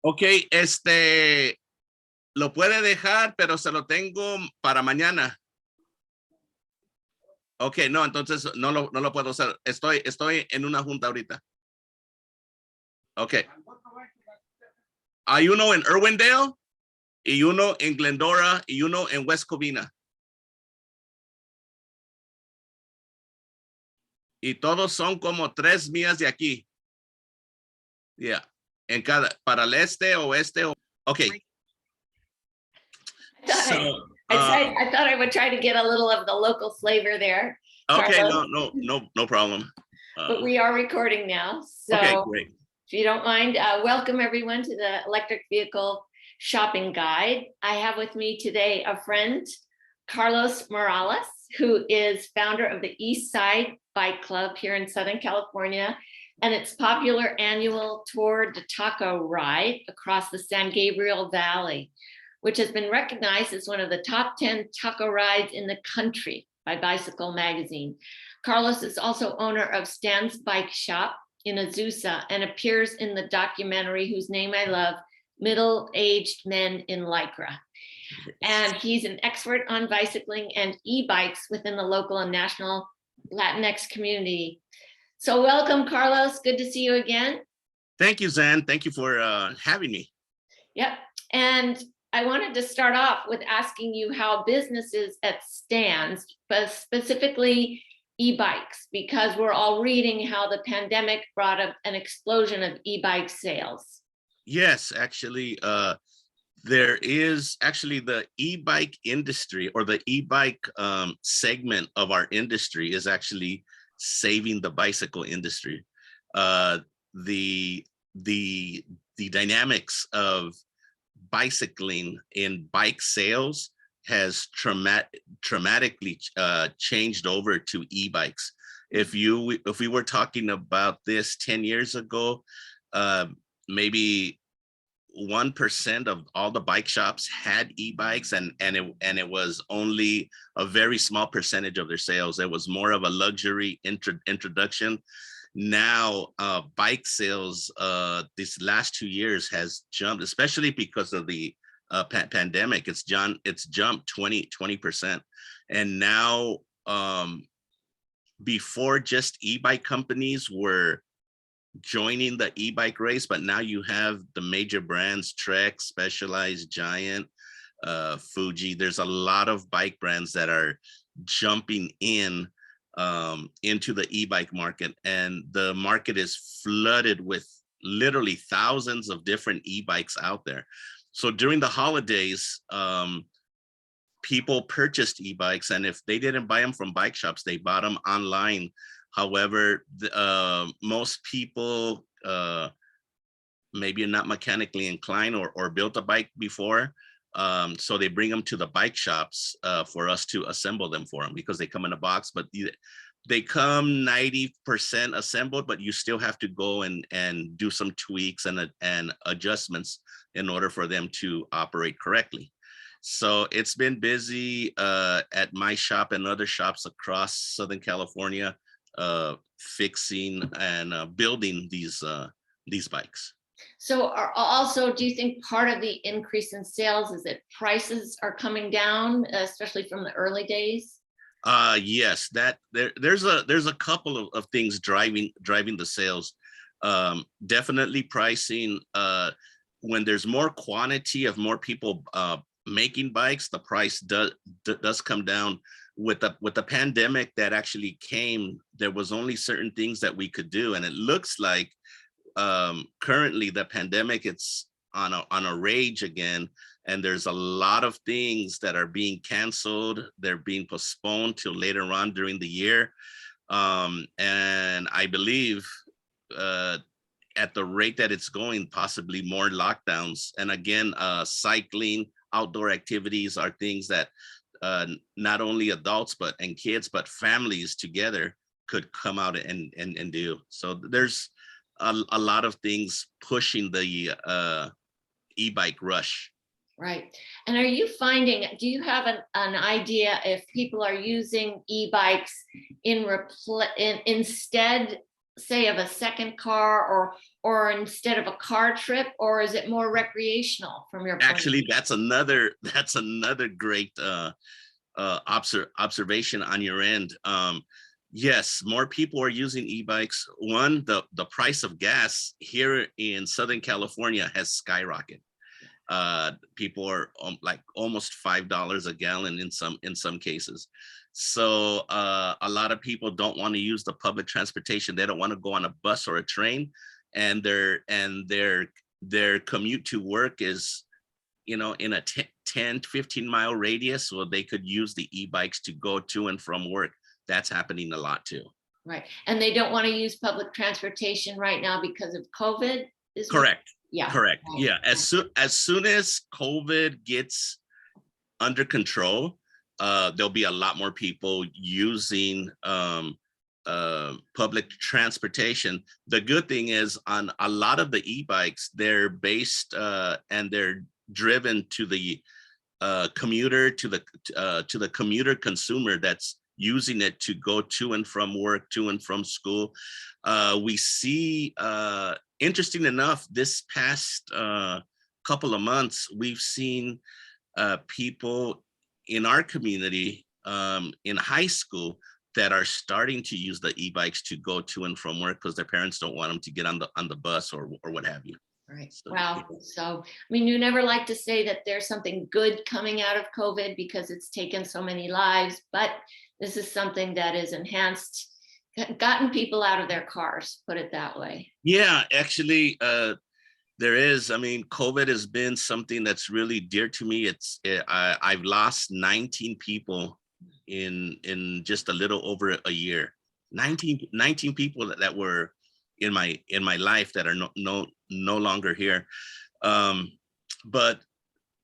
Ok, lo puede dejar, pero se lo tengo para mañana. Ok, no, entonces no lo puedo hacer. Estoy en una junta ahorita. Ok. Hay uno en Irwindale y uno en Glendora y uno en West Covina. Y todos son como 3 millas de aquí. Yeah. En cada, para el este, oeste. Okay. So, I thought I would try to get a little of the local flavor there. okay, Carlos. no problem. But we are recording now. So okay, great. If you don't mind, welcome everyone to the electric vehicle shopping guide. I have with me today a friend, Carlos Morales, who is founder of the Eastside Bike Club here in Southern California, and its popular annual Tour de Taco ride across the San Gabriel Valley, which has been recognized as one of the top 10 taco rides in the country by Bicycle Magazine. Carlos is also owner of Stan's Bike Shop in Azusa and appears in the documentary, whose name I love, Middle-Aged Men in Lycra. And he's an expert on bicycling and e-bikes within the local and national Latinx community. So welcome, Carlos. Good to see you again. Thank you, Zan. Thank you for having me. Yep. And I wanted to start off with asking you how businesses at Stan's, but specifically e-bikes, because we're all reading how the pandemic brought up an explosion of e-bike sales. Yes, actually, there is actually the e-bike industry, or the e-bike segment of our industry is actually saving the bicycle industry. The dynamics of bicycling in bike sales has dramatically changed over to e-bikes. If we were talking about this 10 years ago, maybe 1% of all the bike shops had e-bikes, and it was only a very small percentage of their sales. It was more of a luxury introduction. Now bike sales these last 2 years has jumped, especially because of the pandemic. It's jumped 20%. And now before, just e-bike companies were joining the e-bike race, but now you have the major brands, Trek, Specialized, Giant, Fuji. There's a lot of bike brands that are jumping into the e-bike market, and the market is flooded with literally thousands of different e-bikes out there. So during the holidays, people purchased e-bikes, and if they didn't buy them from bike shops, they bought them online. However, most people maybe not mechanically inclined or built a bike before, so they bring them to the bike shops for us to assemble them for them, because they come in a box, but they come 90% assembled, but you still have to go and do some tweaks and adjustments in order for them to operate correctly. So it's been busy at my shop and other shops across Southern California, fixing and building these bikes. So also, do you think part of the increase in sales is that prices are coming down, especially from the early days? Yes, that there's a couple of things driving the sales. Definitely pricing. When there's more quantity of more people making bikes, the price does come down. With the pandemic that actually came, there was only certain things that we could do, and it looks like currently the pandemic, it's on a rage again, and there's a lot of things that are being canceled. They're being postponed till later on during the year, and I believe at the rate that it's going, possibly more lockdowns. And again, cycling, outdoor activities are things that not only adults and kids, but families together could come out and do. So there's a lot of things pushing the e-bike rush. Right. And are you finding, do you have an idea if people are using e-bikes instead, say, of a second car, or instead of a car trip, or is it more recreational from your point of Actually, view? that's another great observation on your end. Yes, more people are using e-bikes. One, the price of gas here in Southern California has skyrocketed. People are like almost $5 a gallon in some cases. So a lot of people don't want to use the public transportation. They don't want to go on a bus or a train, and their commute to work is, in a 10 15-mile radius, so they could use the e-bikes to go to and from work. That's happening a lot too. Right. And they don't want to use public transportation right now because of COVID is what? Correct. Yeah. Correct. Right. Yeah. As soon as COVID gets under control, there'll be a lot more people using public transportation. The good thing is, on a lot of the e-bikes, they're based and they're driven to the commuter, to the commuter consumer that's using it to go to and from work, to and from school. We see, interesting enough, this past couple of months, we've seen people in our community, in high school, that are starting to use the e-bikes to go to and from work because their parents don't want them to get on the bus or what have you. Right. So, Wow. So, I mean, you never like to say that there's something good coming out of COVID because it's taken so many lives, but this is something that is enhanced, gotten people out of their cars, put it that way. yeah, actually, there is. I mean, COVID has been something that's really dear to me. I've lost 19 people in just a little over a year. 19 people that were in my life that are no longer here. But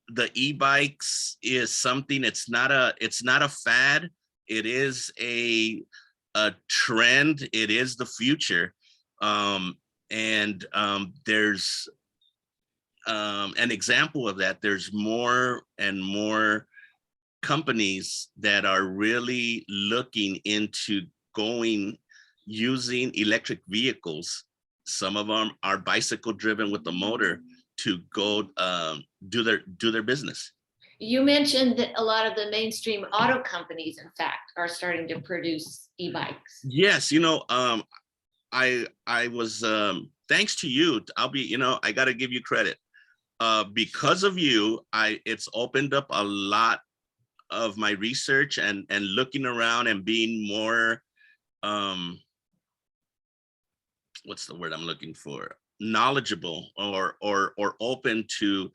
the e-bikes is something. It's not a fad. It is a trend. It is the future. And there's an example of that. There's more and more companies that are really looking into using electric vehicles. Some of them are bicycle driven with the motor to go do their business. You mentioned that a lot of the mainstream auto companies, in fact, are starting to produce e-bikes. Yes, I was, thanks to you. I got to give you credit. Because of you, it's opened up a lot of my research and looking around and being more, what's the word I'm looking for? Knowledgeable or open to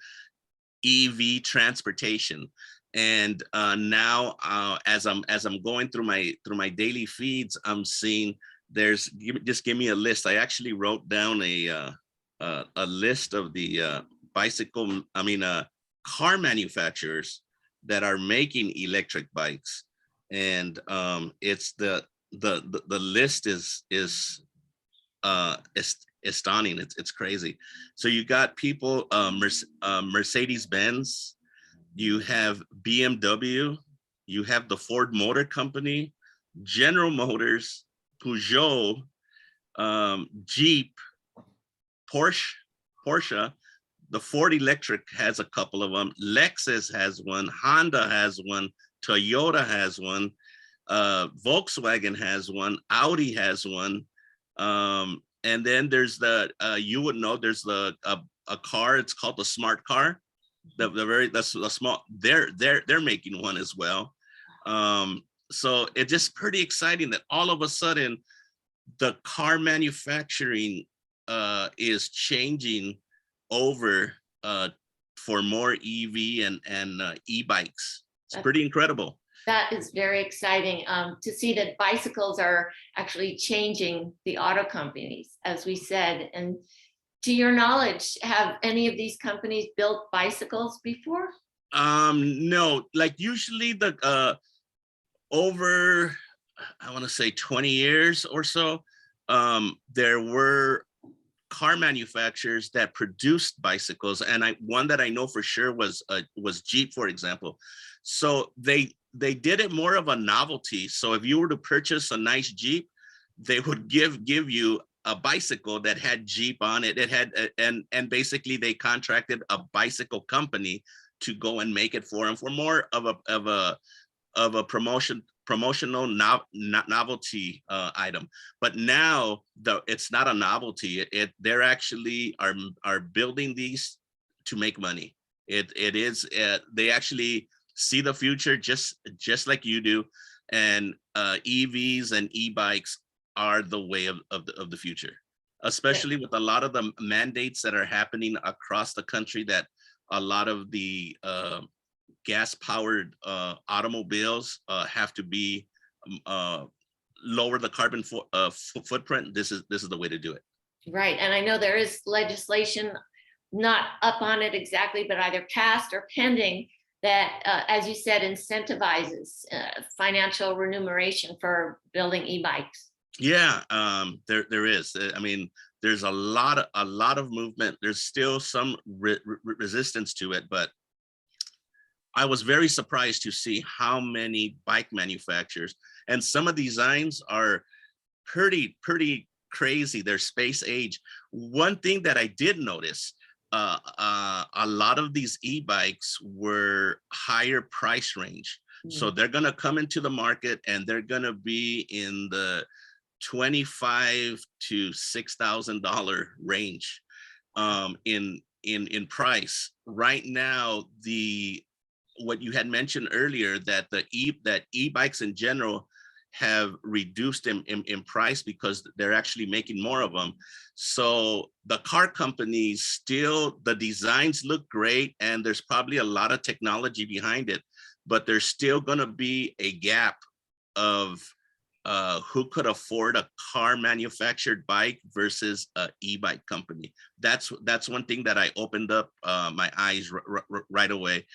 EV transportation. And now, as I'm going through my daily feeds, I'm seeing just give me a list. I actually wrote down a list of the car manufacturers that are making electric bikes, and it's the list is stunning. It's crazy. So you got people, Mercedes-Benz, you have BMW, you have the Ford Motor Company, General Motors, Peugeot, Jeep, Porsche. The Ford Electric has a couple of them. Lexus has one. Honda has one. Toyota has one. Volkswagen has one. Audi has one. And then there's you would know, there's a car. It's called the smart car. That's the small. They're making one as well. So it's just pretty exciting that all of a sudden the car manufacturing is changing over for more EV and e-bikes. It's pretty incredible. That is very exciting to see that bicycles are actually changing the auto companies, as we said. And to your knowledge, have any of these companies built bicycles before? No, like usually over, I want to say 20 years or so, there were car manufacturers that produced bicycles, and one that I know for sure was Jeep, for example. So they did it more of a novelty. So if you were to purchase a nice Jeep, they would give you a bicycle that had Jeep on it. It had and basically they contracted a bicycle company to go and make it for them for more of a promotional novelty item. But now it's not a novelty. They're actually are building these to make money. It is they actually see the future just like you do, and EVs and e-bikes are the way of the future, especially with a lot of the mandates that are happening across the country, that a lot of the gas-powered automobiles have to be lower the carbon footprint. This is the way to do it. Right. And I know there is legislation not up on it exactly, but either passed or pending that, as you said, incentivizes financial remuneration for building e-bikes. Yeah, there is. I mean, there's a lot of movement. There's still some resistance to it, but I was very surprised to see how many bike manufacturers, and some of the designs are pretty crazy. They're space age. One thing that I did notice, a lot of these e-bikes were higher price range. So they're gonna come into the market and they're gonna be in the $25,000 to $6,000 range in price. Right now, what you had mentioned earlier, that e-bikes in general have reduced in price because they're actually making more of them. So the car companies still, the designs look great and there's probably a lot of technology behind it, but there's still going to be a gap of who could afford a car manufactured bike versus a e-bike company. That's one thing that I opened up my eyes right away.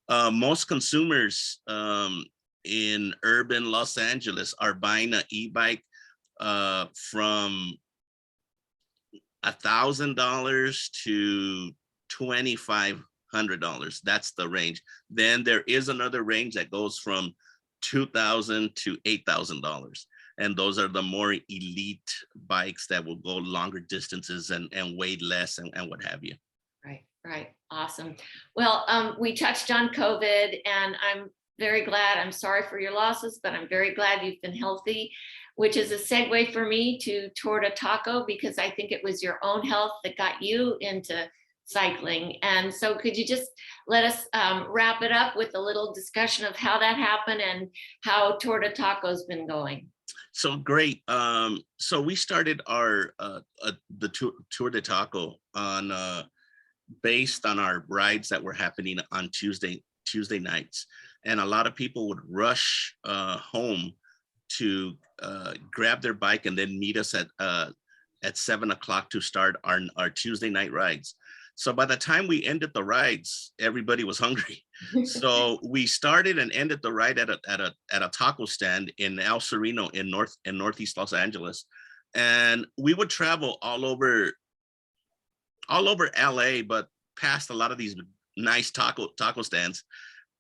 Most consumers in urban Los Angeles are buying an e-bike from $1,000 to $2,500. That's the range. Then there is another range that goes from $2,000 to $8,000. And those are the more elite bikes that will go longer distances and weigh less and what have you. Right. Awesome. Well, we touched on COVID, and I'm very glad. I'm sorry for your losses, but I'm very glad you've been healthy, which is a segue for me to Tour de Taco, because I think it was your own health that got you into cycling. And so could you just let us wrap it up with a little discussion of how that happened and how Tour de Taco's been going? So great. So we started the Tour de Taco based on our rides that were happening on Tuesday nights, and a lot of people would rush home to grab their bike and then meet us at 7 o'clock to start our Tuesday night rides. So by the time we ended the rides, everybody was hungry. So we started and ended the ride at a taco stand in El Sereno in northeast Los Angeles, and we would travel all over LA, but past a lot of these nice taco stands.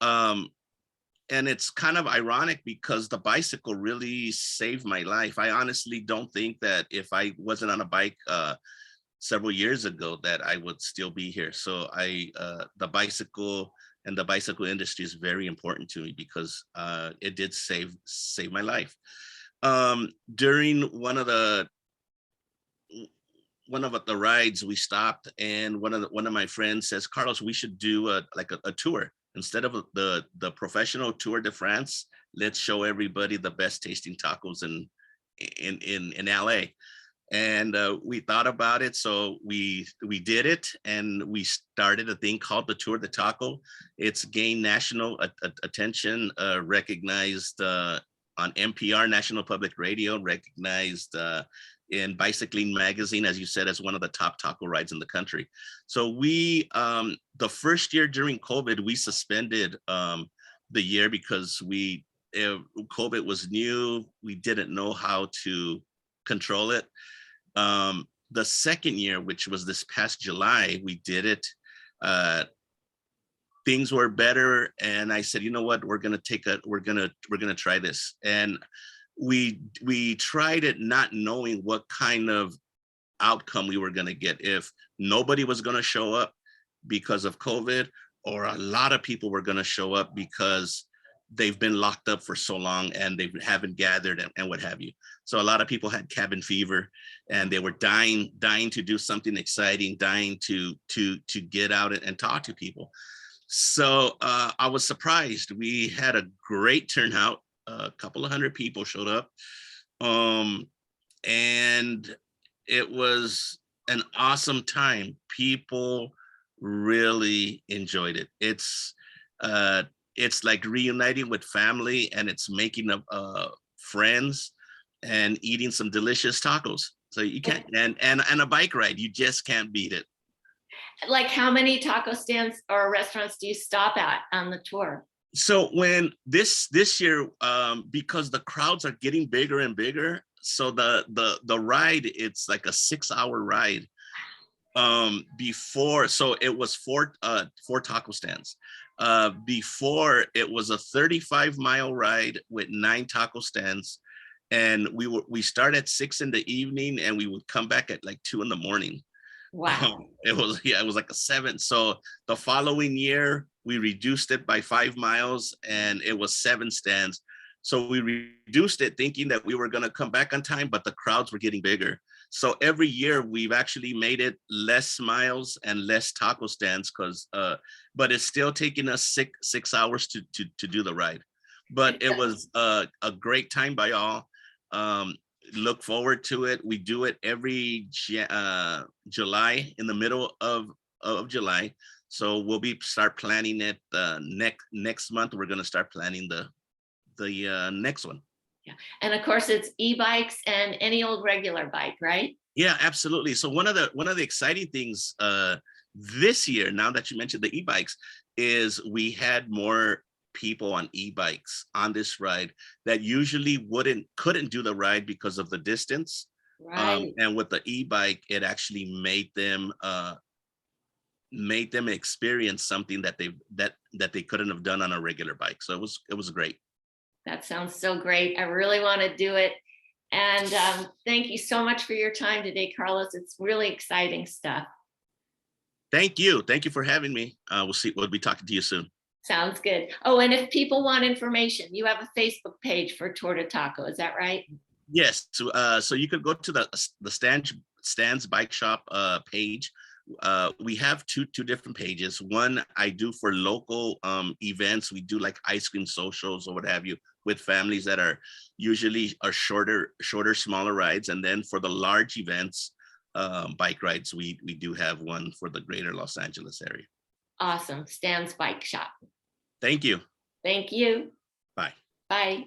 And it's kind of ironic because the bicycle really saved my life. I honestly don't think that if I wasn't on a bike several years ago that I would still be here. So the bicycle and the bicycle industry is very important to me because it did save my life. During one of the rides, we stopped, and one of my friends says, "Carlos, we should do a tour. Instead of the professional Tour de France, let's show everybody the best tasting tacos in LA." And we thought about it, so we did it, and we started a thing called the Tour de Taco. It's gained national attention, recognized on NPR, National Public Radio, recognized in Bicycling Magazine, as you said, as one of the top taco rides in the country. So we, the first year during COVID, we suspended the year because COVID was new. We didn't know how to control it. The second year, which was this past July, we did it. Things were better, and I said, you know what, we're gonna try this. And we tried it not knowing what kind of outcome we were going to get. If nobody was going to show up because of COVID, or a lot of people were going to show up because they've been locked up for so long and they haven't gathered and what have you. So a lot of people had cabin fever, and they were dying to do something exciting, dying to get out and talk to people. So I was surprised. We had a great turnout. A couple of hundred people showed up. And it was an awesome time. People really enjoyed it. It's like reuniting with family, and it's making up friends and eating some delicious tacos. So you can't, and a bike ride, you just can't beat it. Like, how many taco stands or restaurants do you stop at on the tour? So when this year, because the crowds are getting bigger and bigger, so the ride, it's like a 6-hour ride. Before, so it was four taco stands. Before, it was a 35-mile ride with 9 taco stands, and we start at 6 in the evening, and we would come back at like 2 in the morning. Wow. It was like a 7. So the following year, we reduced it by 5 miles, and it was 7 stands. So we reduced it thinking that we were going to come back on time, but the crowds were getting bigger. So every year we've actually made it less miles and less taco stands, but it's still taking us six hours to do the ride. But it was a great time by all. Look forward to it. We do it every July, in the middle of July. So we'll start planning it next month. We're going to start planning the next one. Yeah. And of course, it's e-bikes and any old regular bike, right? Yeah, absolutely. So one of the exciting things this year, now that you mentioned the e-bikes, is we had more people on e-bikes on this ride that usually couldn't do the ride because of the distance. Right. And with the e-bike, it actually made them experience something that they couldn't have done on a regular bike. So it was great. That sounds so great. I really want to do it. And thank you so much for your time today, Carlos. It's really exciting stuff. Thank you for having me. We'll be talking to you soon. Sounds good. Oh, and if people want information, you have a Facebook page for Tour de Taco. Is that right? Yes. So you could go to the Stan's Bike Shop page. We have two different pages. One I do for local events. We do like ice cream socials or what have you with families that are usually shorter, smaller rides. And then for the large events, bike rides, we do have one for the greater Los Angeles area. Awesome. Stan's Bike Shop. Thank you. Thank you. Bye. Bye.